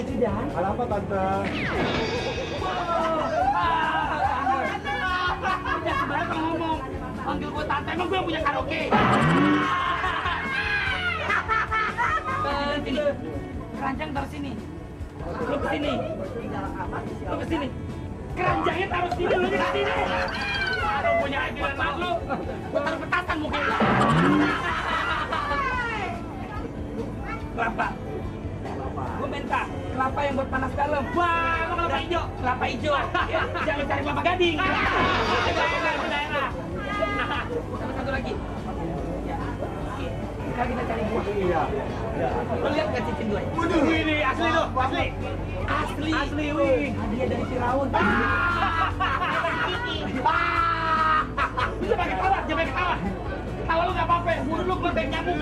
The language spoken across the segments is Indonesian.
Ajudan. Ada apa tante? Ya sebenarnya kalau ngomong panggil gue tante, emang gue yang punya karaoke. Sini, keranjang taruh sini. Lu kesini. Lu kesini. Keranjangnya taruh sini, lu kesini. Aduh, punya ajudan malu. Gue taruh petasan mungkin. Kelapa. Gue minta kelapa yang buat panas dalam. Wah, lo kelapa hijau. Kelapa hijau. Ya, jangan cari kelapa gading. Daerah. Sama satu lagi. Ya. Sekarang kita cari buah. Iya. Lo lihat nggak cincin gue? Waduh, ini asli loh, asli. Asli. Asli, wih. Hadiah dari Firaun. Bisa pakai tawa, jangan pakai tawa. Tawa lu nggak apa-apa. Mulut lu keluar dari nyamuk.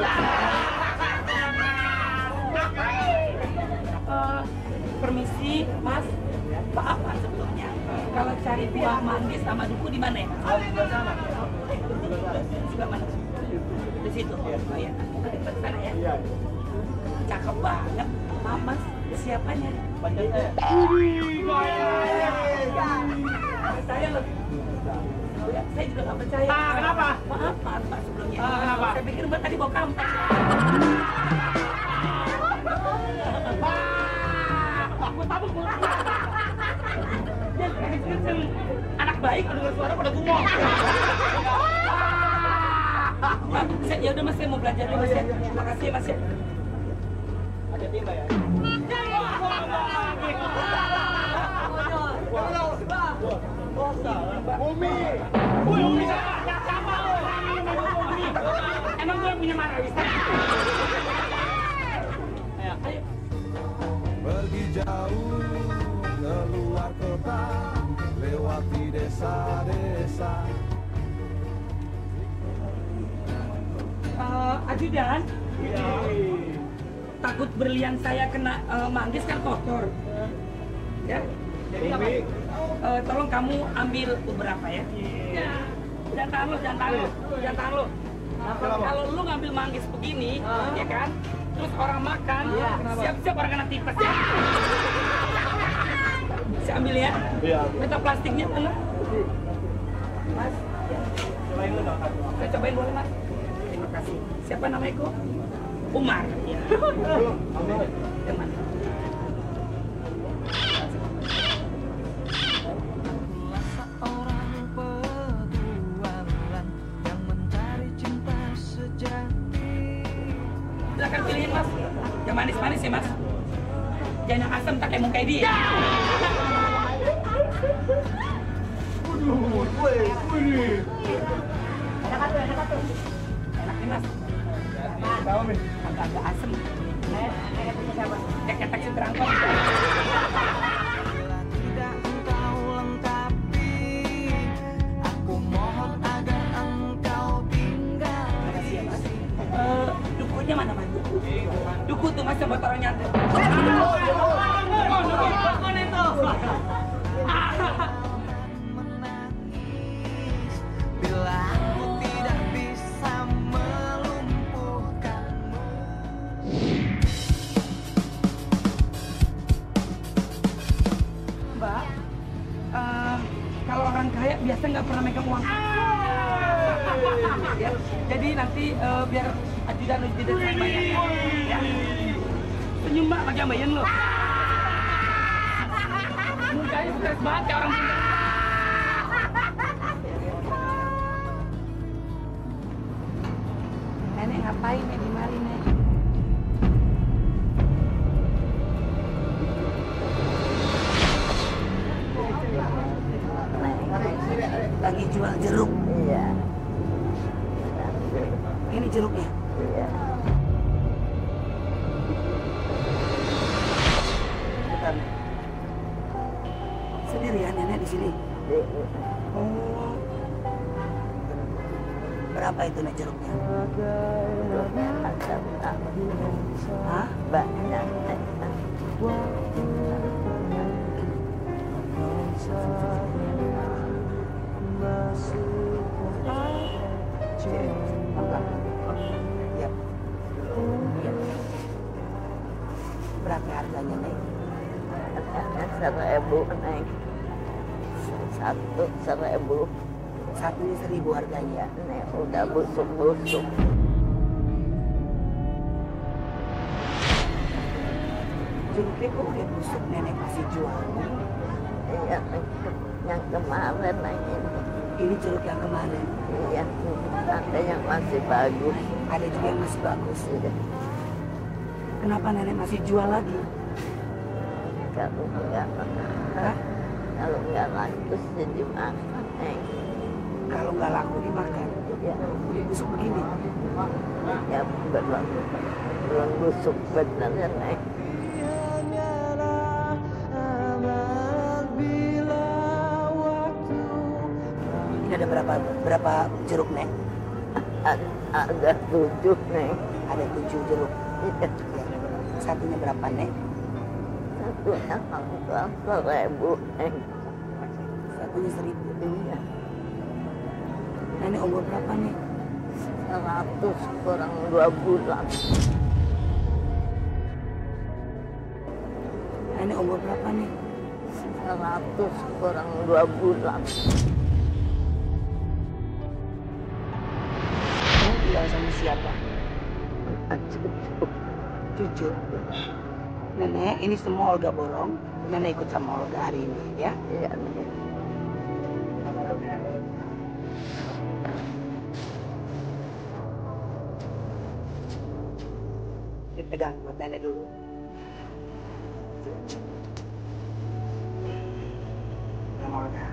Permisi, Mas. Maaf sebelumnya. Kalau cari buah manggis sama duku di mana ya? Sebelah mana? Di situ. Oh ya. Di sana ya. Iya. Cakep banget. Maaf, Mas. Siapanya? Panjang saya. Saya loh. Saya juga nggak percaya. Kenapa? Maaf, Pak sebelumnya. Kenapa? Saya pikir Mbak tadi bawa kampak. Gue tabuk mulut. Dan kecil anak baik kalau dengar suara pada gumong. Ya udah Mas, saya mau belajar dulu Mas ya. Makasih ya Mas ya. Ada timba ya? Umi. Wih, Umi sama lo. Emang gue punya marah bisa? Ayo. Pergi jauh keluar kota, lewati desa-desa. Ajudan, takut berlian saya kena manggis kan kotor. Ya, jadi apa? Tolong kamu ambil beberapa ya. Jangan tahan lo. Kalau lu ngambil manggis begini, ya kan? Terus orang makan, siap-siap orang kena tipes ya. Saya ambil ya. Iya. Minta plastiknya mana? Mas, Cobain dulu dong. saya cobain boleh Mas? Terima kasih. Siapa namanya? Umar. Ya. Ambil. Yang mana? Silakan pilihin Mas. Yang manis-manis ya Mas. Jangan yang asam tak kayak muka dia. Enak nih Mas. Tahu nih. Agak asem. Kayak taksi berangkot. Tidak engkau lengkapi, aku mohon agar engkau tinggal. Makasih ya Mas. Dukunya mana Mas? Duku tuh Mas yang buat orang nyantet. Dukun itu. Menangis bila aku tidak bisa melumpuhkanmu. Mbak, kalau orang kaya biasa nggak pernah megang uang. Ya, jadi nanti biar ajudan lu tidak saya bayar. Ya. Senyum Mbak, lagi ambayan lo. Mukanya stres banget kayak orang Sunda. Nenek ngapain nih di mari nih? Lagi jual jeruk. Iya. Ini jeruknya. Iya. Bukan. Sendirian nenek di sini. Oh. Berapa itu nek jeruknya? Hah? Banyak. Iya. Berapa harganya nek? Seribu neng, satu 1.000. Satunya 1.000 harganya. Nih udah busuk-busuk. Jeruknya kok udah busuk, nenek masih jual. Iya, yang kemarin neng ini. Ini jeruk yang kemarin. Iya, ada yang masih bagus. Ada juga yang masih bagus. Iya. Kenapa nenek masih jual lagi? Kalau enggak, Hah? kalau enggak laku jadi makan neng. Kalau nggak laku dimakan, Ya, udah busuk begini. ya belum busuk bener ya neng. Ini ada berapa jeruk, Nek? Ada 7 neng. Ada 7 jeruk. Iya. Satunya berapa, Nek? Satunya kalau 1.000 neng. Satunya 1.000. Iya. Nenek umur berapa, Nek? 100 kurang 2 bulan. Nenek umur berapa, Nek? 100 kurang 2 bulan. Kamu tinggal sama siapa? Cucu. Cucu. Nenek, ini semua Olga borong. Nenek ikut sama Olga hari ini, ya? Iya neng. Dipegang buat nenek dulu. Sama Olga.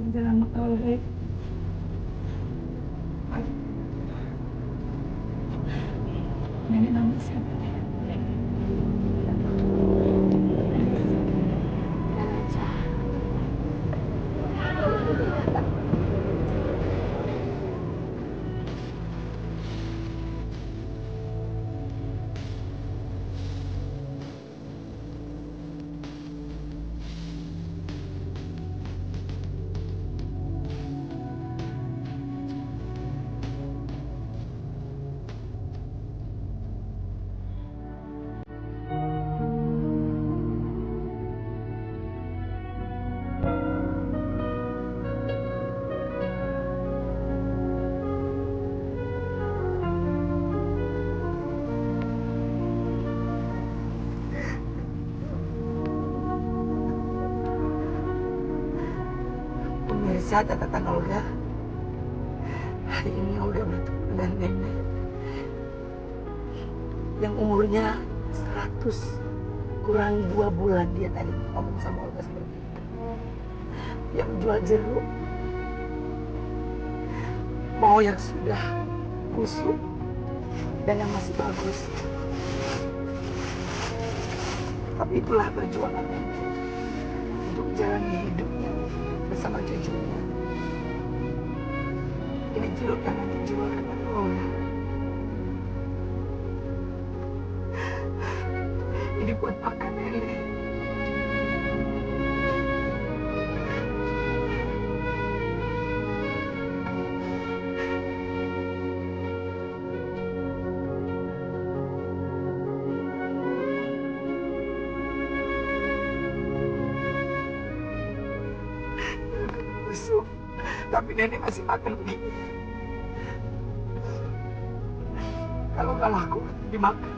Jangan makhluk. Nenek nama siapa? Pemirsa catatan Olga, hari ini Olga bertemu dengan nenek yang umurnya 100 kurang 2 bulan. Dia tadi ngomong sama Olga seperti itu. Yang jual jeruk, mau yang sudah busuk dan yang masih bagus. Tapi itulah perjuangan nenek untuk menjalani hidupnya bersama cucunya. Ini jeruk yang nanti dijual kepada Olga. Ini buat makan nenek. Busuk, tapi nenek masih makan begini. Kalau nggak laku, dimakan.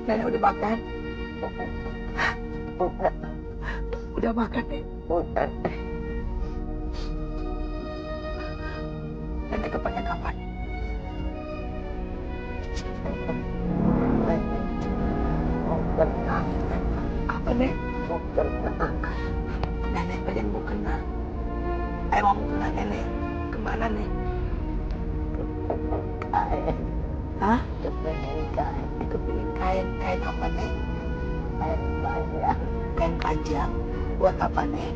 Nenek udah makan? Udah. Udah makan, Nek? Udah. Nenek kepengen apa? Mau tenang. Apa, Nek? Mau tenang. Nenek pengen mau kena. Mau kena nenek. Kemana, Nek? Kain. Hah? Kepengen kain. Kepingin kain. Kain apa, Nek? Kain panjang. Kain panjang. Buat apa, Nek?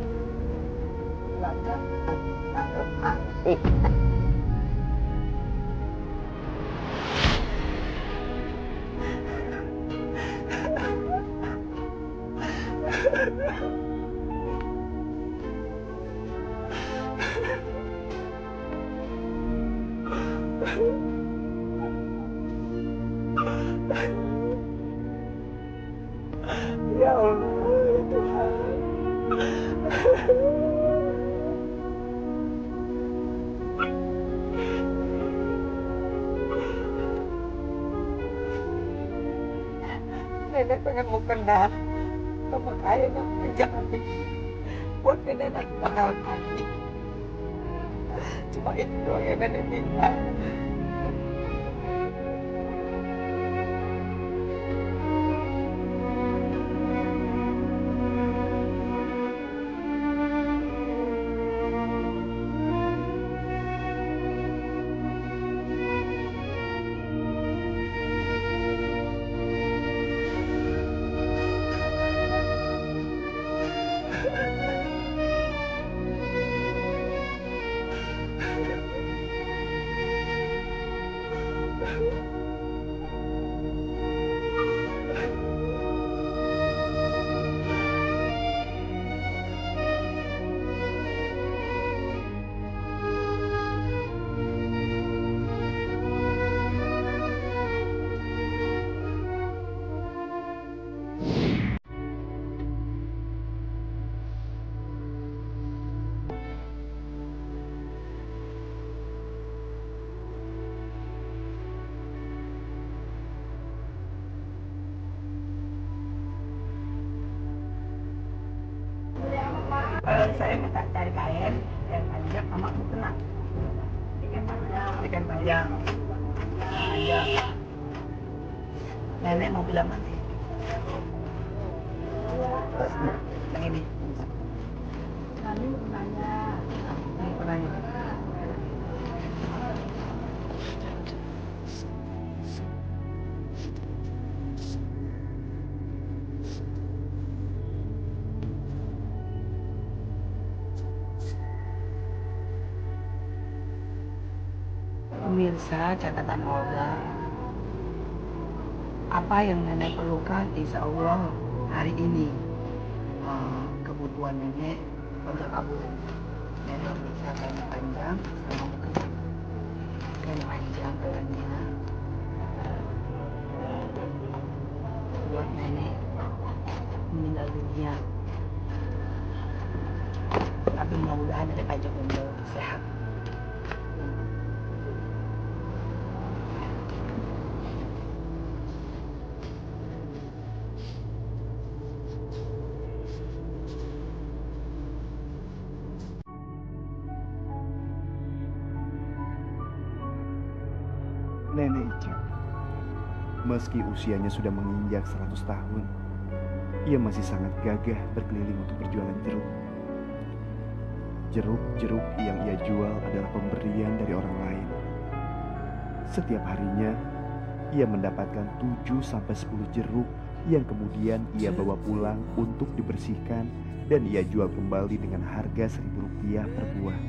Naruh asik. Ya Allah, ya Tuhan. Nenek pengen mau kenal sama kain yang panjang hati. Buat nenek nanti bakal mati. Cuma itu doang yang nenek minta. Saya minta cari kain panjang sama mukena. Ikan panjang. Nenek mau bilang nanti. Yang ini. Kami mukenanya. Ini mukenanya. Pemirsa catatan Olga, apa yang nenek perlukan insya Allah hari ini kebutuhan nenek terkabul. Nenek bisa kain panjang sama mukena. Kain panjang katanya buat nenek meninggal dunia. Tapi mudah-mudahan nenek panjang umur, sehat. Nenek Ica, meski usianya sudah menginjak 100 tahun, ia masih sangat gagah berkeliling untuk berjualan jeruk. Jeruk-jeruk yang ia jual adalah pemberian dari orang lain. Setiap harinya, ia mendapatkan 7-10 jeruk yang kemudian ia bawa pulang untuk dibersihkan dan ia jual kembali dengan harga Rp1.000 per buah.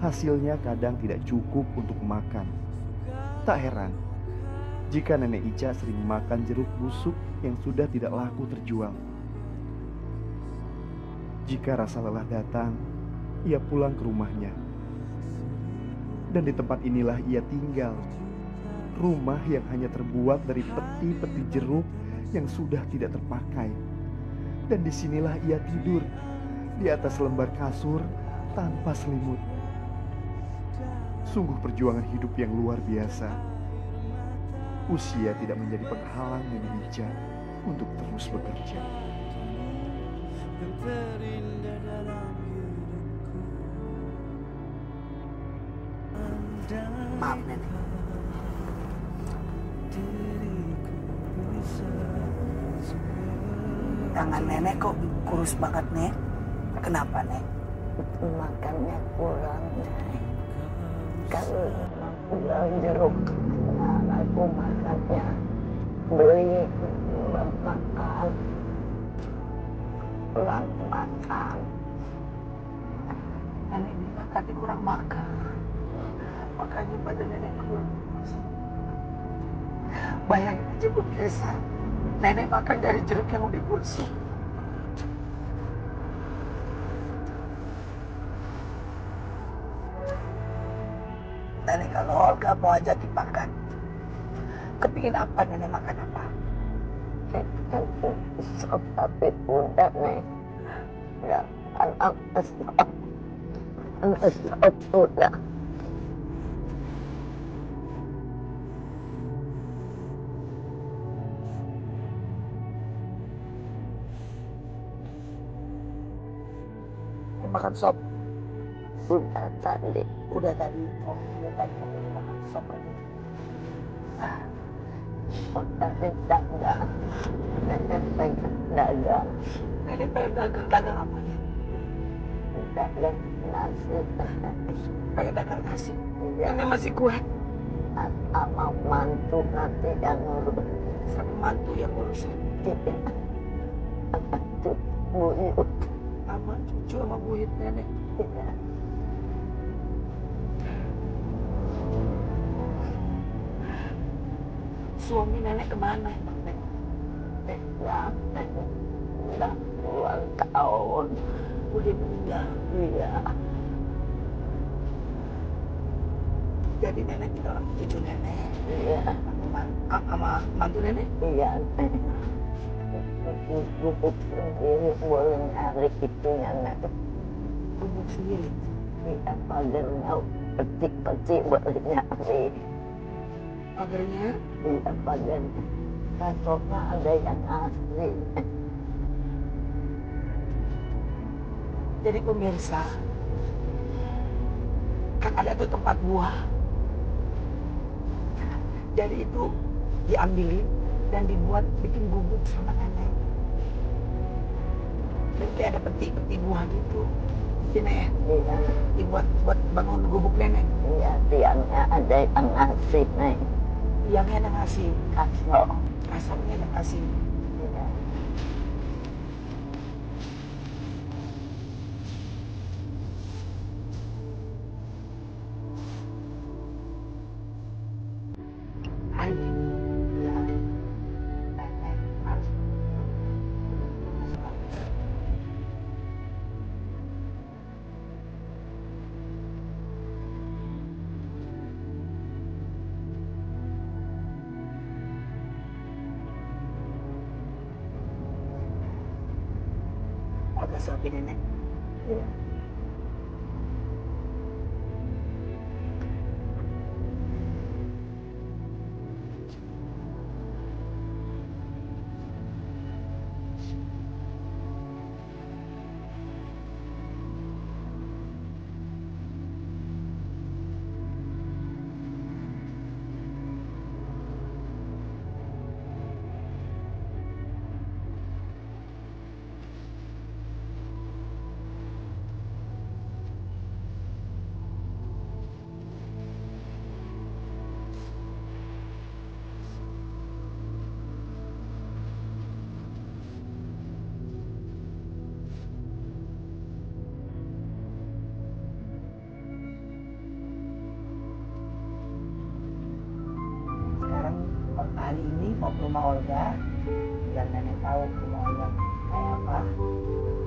Hasilnya kadang tidak cukup untuk makan. Tak heran jika Nenek Ica sering makan jeruk busuk yang sudah tidak laku terjual. Jika rasa lelah datang, ia pulang ke rumahnya. Dan di tempat inilah ia tinggal. Rumah yang hanya terbuat dari peti-peti jeruk yang sudah tidak terpakai. Dan disinilah ia tidur, di atas lembar kasur tanpa selimut. Sungguh perjuangan hidup yang luar biasa. Usia tidak menjadi penghalang yang bijak untuk terus bekerja. Maaf nenek. Tangan nenek kok kurus banget nek. Kenapa nek? Makannya kurang, Nek. Kalau pulang jeruk, aku makannya beli makan, pulang makan. Nenek bilang katanya kurang makan. Makanya badan nenek kurang. Bayangin aja Bu Desa. Nenek makan dari jeruk yang udah busuk. Nenek kalau Olga mau ajak dimakan, kepingin apa nenek makan apa? Sop tapi udah, Nek. Ya, anak sop udah. Makan sop. Udah tadi. Udah tadi. Oh, udah tadi makan sop. Udah dagang. Nenek pengen dagang. Nenek pengen dagang apa nih? Dagang nasi. Pengen dagang nasi. Iya. Nenek masih kuat. Sama mantu nanti yang ngurus. Sama mantu yang ngurusin. Iya. Mantu buyut. Sama cucu sama buyut nenek. Iya. Suami nenek kemana? Ya, udah 2 tahun. Udah meninggal. Iya. Jadi nenek tinggal sama cucu nenek. Iya. Sama mantu nenek. Iya. Gubuk sendiri boleh nyari itunya, Nek. Gubuk sendiri. Iya, pagarnya peti-peti boleh nyari. Pagarnya. Iya, pagarnya. Kasutnya ada yang asli. Jadi pemirsa, kan ada tuh tempat buah. Jadi itu diambilin dan dibuat bikin gubuk sama nenek. Dan kayak ada peti-peti buah gitu. Ini Iya. dibuat buat bangun gubuk nenek. Iya, tiangnya ada yang asli, Nek. Tiangnya ada ngasih, Kasut. kasarnya ada ngasih. Iya. Hari Iya. Nenek harus agak suapin nenek. Iya. Sekarang hari ini mau ke rumah Olga, biar nenek tahu rumah Olga kayak apa.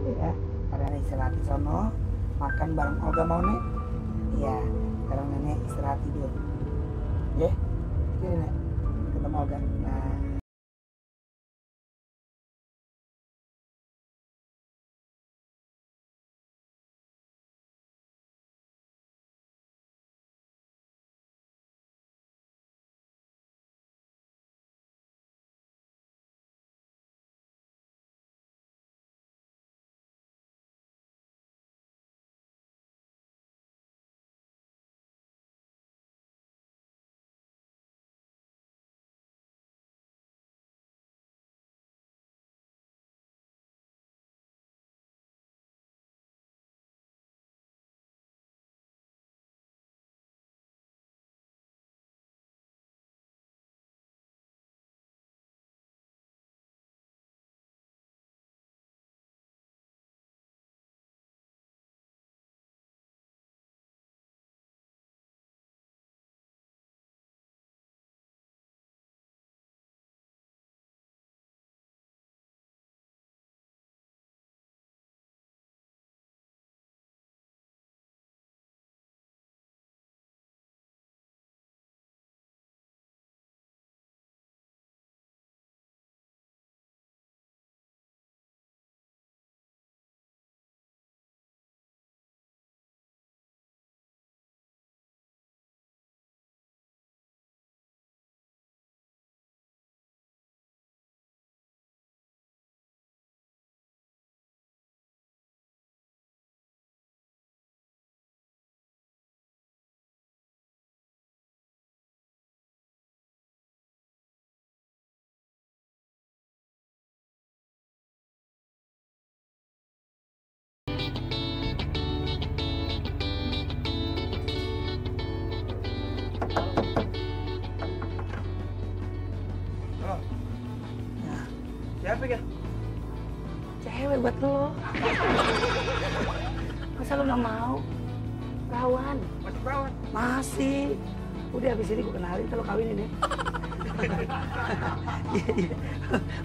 Ya, karena nenek istirahat di sono, makan bareng Olga mau nek. Iya, sekarang nenek istirahat tidur. Ya, tidur nek, ketemu Olga. Nah. pegang. Cewek buat lo. Masa lo nggak mau? Perawan. Masih perawan. Masih. Udah habis ini gue kenalin kalau kawinin ya. Iya, iya.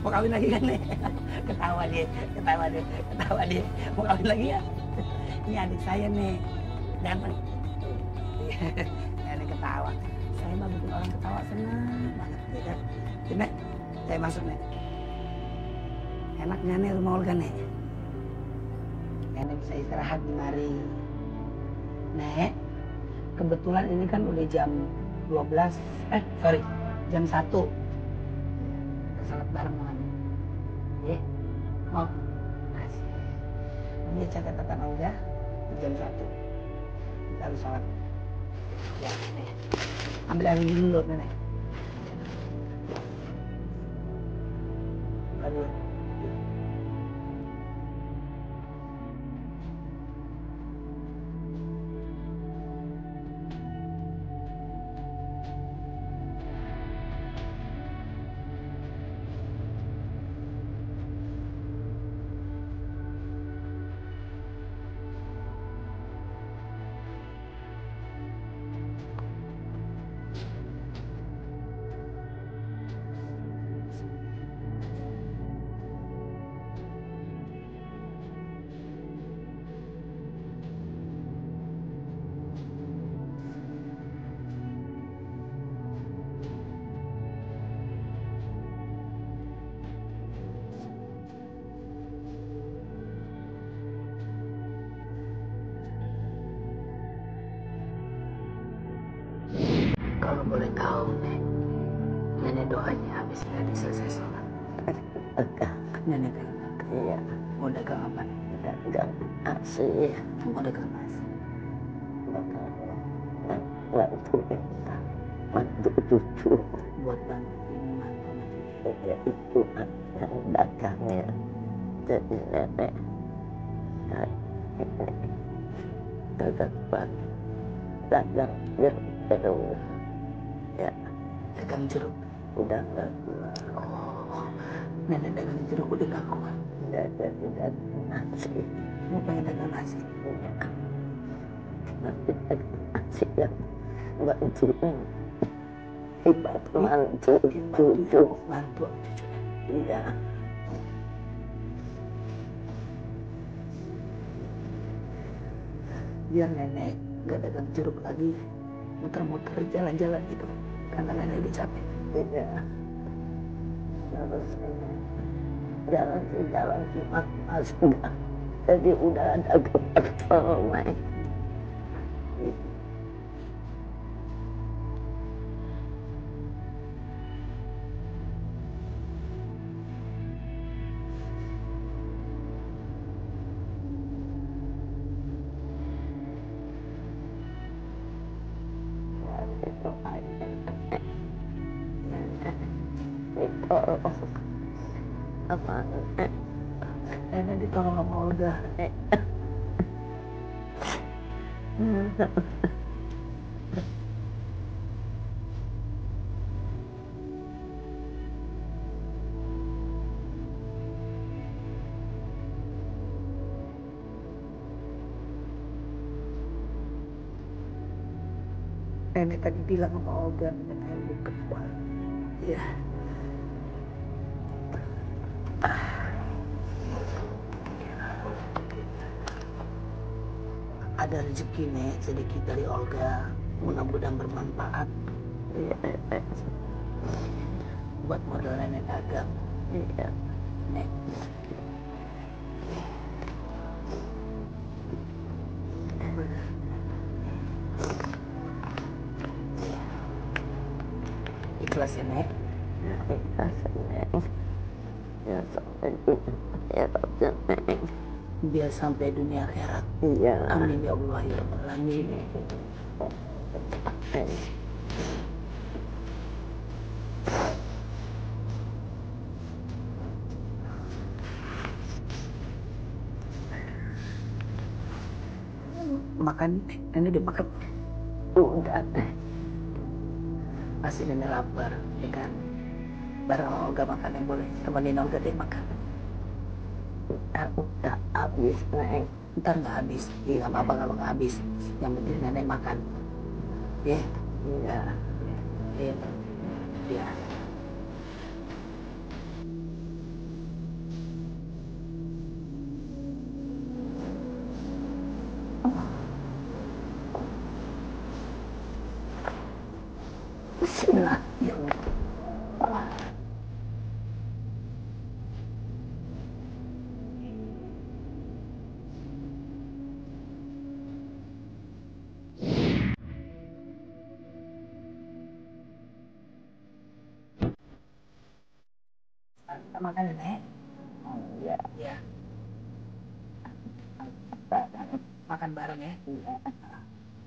Mau kawin lagi kan nih? Ketawa dia. Mau kawin lagi ya? Ini adik saya nih. Ganteng. Ini ketawa. Saya mah bikin orang ketawa senang banget, ya kan? Jadi, saya masuk nih. Enaknya nih rumah Olga nih. Nenek bisa istirahat di mari. Nek, kebetulan ini kan udah jam 12, jam 1. Kita salat bareng dengan ya, mau? Kasih. Ini catatan Olga, jam 1. Kita harus salat. Ya, nih. Ambil air dulu, Nenek. Aduh. Kalau boleh tahu, Nek, Nenek doanya habis tadi selesai sholat. Agak. Nenek pengen. Iya. Mau dagang apa? Dagang nasi. Mau dagang nasi. Bantu cucu. Buat bantuin mantu nanti. Ya itu yang dagangnya. Jadi nenek. Dagang buat dagang jeruk. Ya. Dagang jeruk. Udah nggak kuat. Oh, Nenek dagang jeruk udah gak kuat. Udah jadi dagang nasi. Mau pengen dagang nasi. Ya. Nanti dagang nasi yang bantuin. Hebat mantu cucu. Mantu cucu. Iya. Biar nenek gak dagang jeruk lagi, muter-muter jalan-jalan gitu, karena nenek udah capek. Iya. Jalan cuma mas enggak. Jadi udah ada gerbang main. Itu aja. Ditolong sama Nenek ditolong sama Olga. Nenek tadi bilang sama Olga, nenek pengen buka warung. Iya. Ada rezeki nih sedikit dari Olga, mudah-mudahan bermanfaat. Iya. Buat modal nenek dagang. Iya. Nek. Ikhlas ya, Nek? Ikhlas Neng. Ya sampai dunia akhirat ya Neng. Biar sampai dunia akhirat. Iya. Amin ya Allah ya Rabbal alamin. Neng. Makan, nenek udah makan. Udah Neng. Pasti nenek lapar, ya kan? Bareng sama Olga makan yang boleh. Temenin Olga deh makan. Udah habis, Neng. Ntar nggak habis. Iya nggak apa-apa kalau nggak habis. Yang penting nenek makan. Ya. Iya. Iya. Iya. Bismillah. Ya. Kita makan ya, Nek. Iya. Ya. Makan bareng ya. Iya.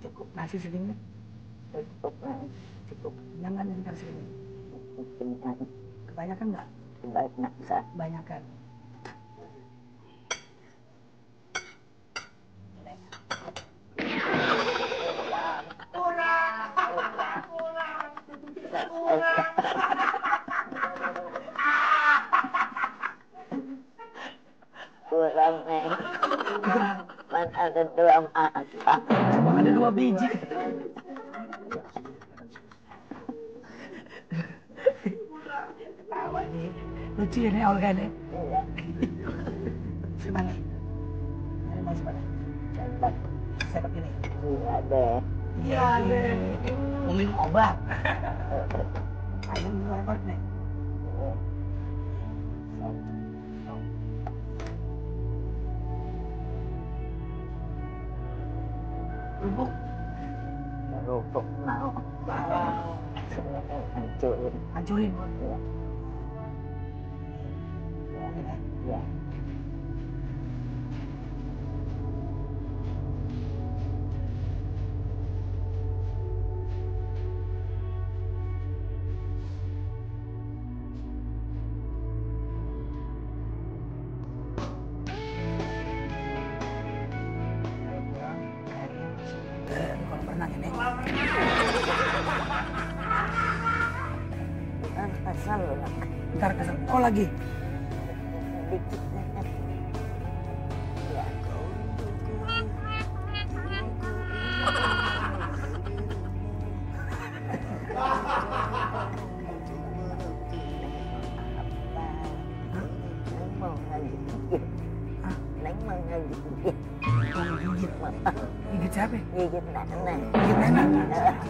Cukup nasi segini. Cukup, Neng. Cukup. Jangan ntar segini. Kenyang. Kebanyakan nggak? Banyak, Sa. Kebanyakan. Kurang, Neng. Man ada 2 mata. Ada 2 biji. Ketawa nih. Lucu ya nih Olga nih. Iya. Semangat. Ini mau semangat. Cepat. Sepak ini. Iya, deh. Iya deh. Mau minum obat. Ayo minum obat nih. Lubuk. Kerupuk mau. Hancurin. Hancurin. Iya. Iya. Kalau berenang ini. Asal lu, Neng. Ntar kesel. Oh lagi. Dikit, Neng. Iya. Neng mau ngegigit. Neng mau ngegigit. Mau gigit. Gigit siapa? Gigit nenek. Gigit nenek.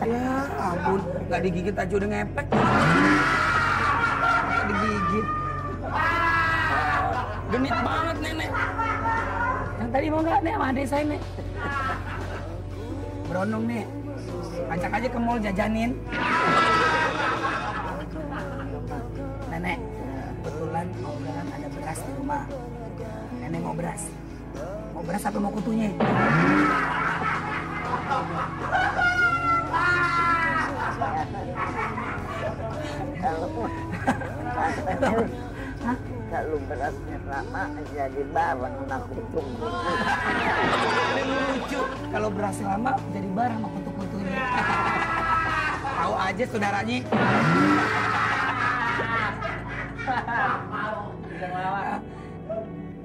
Ya ampun. Nggak digigit aja udah ngepek. Nggak digigit. Genit banget nenek. Yang tadi mau nggak nek sama adik saya nek? Berondong nih. Ajak aja ke mall jajanin. Nenek, kebetulan mau jalan ada beras di rumah. Nenek mau beras. Mau beras apa mau kutunya? Kalau berasnya lama jadi barang aku tunggu. Ini lucu. Kalau beras lama jadi barang sama kutu-kutunya. Tahu aja saudaranya.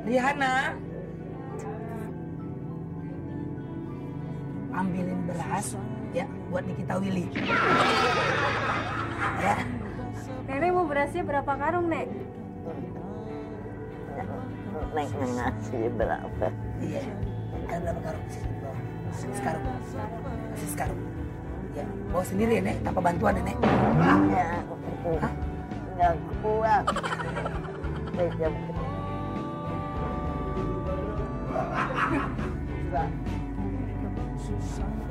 Rihanna, ambilin beras ya buat Nikita Willy. Ya. Nenek mau berasnya berapa karung, Nek? Neng ngasih berapa? Iya. Ada berapa karung? Sekarung. Masih sekarung. Ya, bawa sendiri ya, Nek, tanpa bantuan ya, Nek. Ya, nggak kuat. Sejam.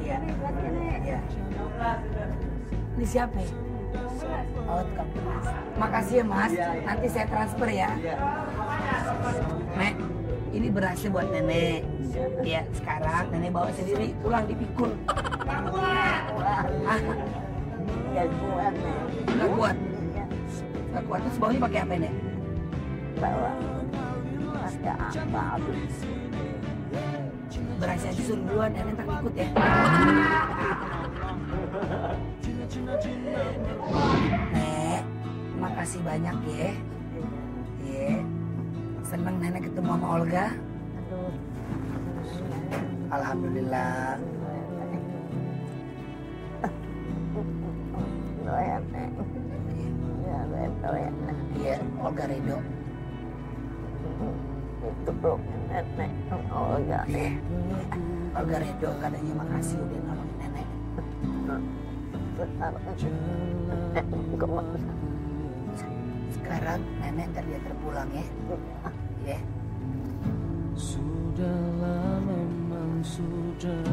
Iya. Iya. Ini siapa ya? Oh, tukang beras. Makasih ya, Mas. Nanti saya transfer ya. Nek, ini berasnya buat nenek. Ya, sekarang nenek bawa sendiri pulang dipikul. Ah, Nggak kuat, Neng. nggak kuat. Nggak kuat. Terus bawanya pakai apa, Nek? Bawa. Pakai apa? Berasnya aja suruh duluan, nenek ntar ikut ya. Nek, makasih banyak ya. Ya. Senang nenek ketemu sama Olga. Aduh. Alhamdulillah. Ya, Nek. Ya, betul ya, Nek. Iya, Olga ridho. Itu tuh nenek. Oh, ya, Nek. Olga ridho katanya makasih udah nolongin nenek. Sekarang nenek ntar dia terpulang ya. Ya. Sudahlah memang sudah.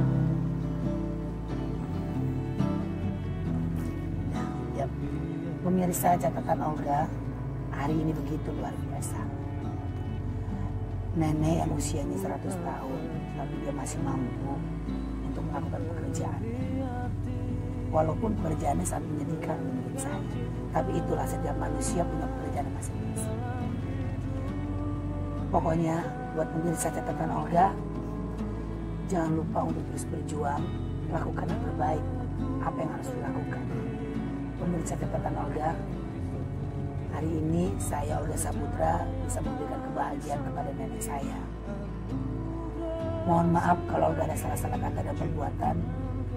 Ya, pemirsa catatan Olga, hari ini begitu luar biasa. Nenek yang usianya 100 tahun, tapi dia masih mampu untuk melakukan pekerjaan. Walaupun pekerjaannya sangat menyedihkan menurut saya, tapi itulah setiap manusia punya pekerjaan masing-masing. Pokoknya buat pemirsa catatan Olga, jangan lupa untuk terus berjuang, lakukan yang terbaik, apa yang harus dilakukan. Pemirsa catatan Olga, hari ini saya Olga Saputra bisa memberikan kebahagiaan kepada nenek saya. Mohon maaf kalau Olga ada salah-salah kata dan perbuatan.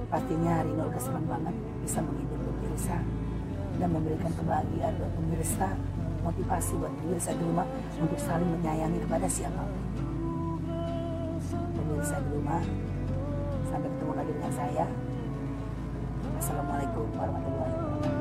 Pastinya hari ini Olga senang banget bisa menghibur pemirsa dan memberikan kebahagiaan buat pemirsa, motivasi buat pemirsa di rumah untuk saling menyayangi kepada siapapun. Pemirsa di rumah, sampai ketemu lagi dengan saya. Assalamualaikum warahmatullahi wabarakatuh.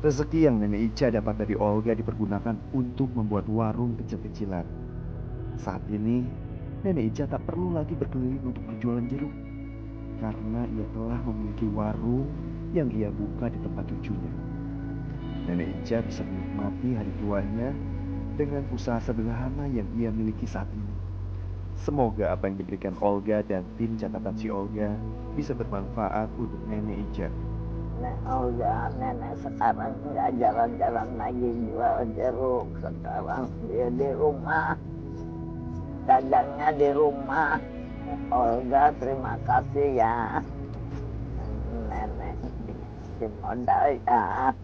Rezeki yang Nenek Ica dapat dari Olga dipergunakan untuk membuat warung kecil-kecilan. Saat ini, Nenek Ica tak perlu lagi berkeliling untuk berjualan jeruk, karena ia telah memiliki warung yang ia buka di tempat cucunya. Nenek Ica bisa menikmati hari tuanya dengan usaha sederhana yang ia miliki saat ini. Semoga apa yang diberikan Olga dan tim catatan si Olga bisa bermanfaat untuk Nenek Ica. Nek Olga, nenek sekarang nggak jalan-jalan lagi jual jeruk. Sekarang dia di rumah, dagangnya di rumah. Olga, terima kasih ya. Nenek di modal ya.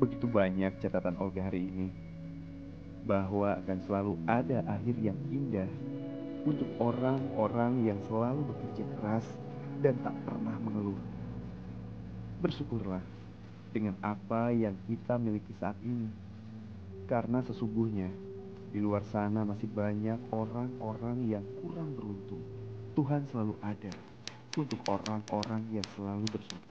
Begitu banyak catatan Olga hari ini, bahwa akan selalu ada akhir yang indah untuk orang-orang yang selalu bekerja keras dan tak pernah mengeluh. Bersyukurlah dengan apa yang kita miliki saat ini, karena sesungguhnya di luar sana masih banyak orang-orang yang kurang beruntung. Tuhan selalu ada untuk orang-orang yang selalu bersyukur.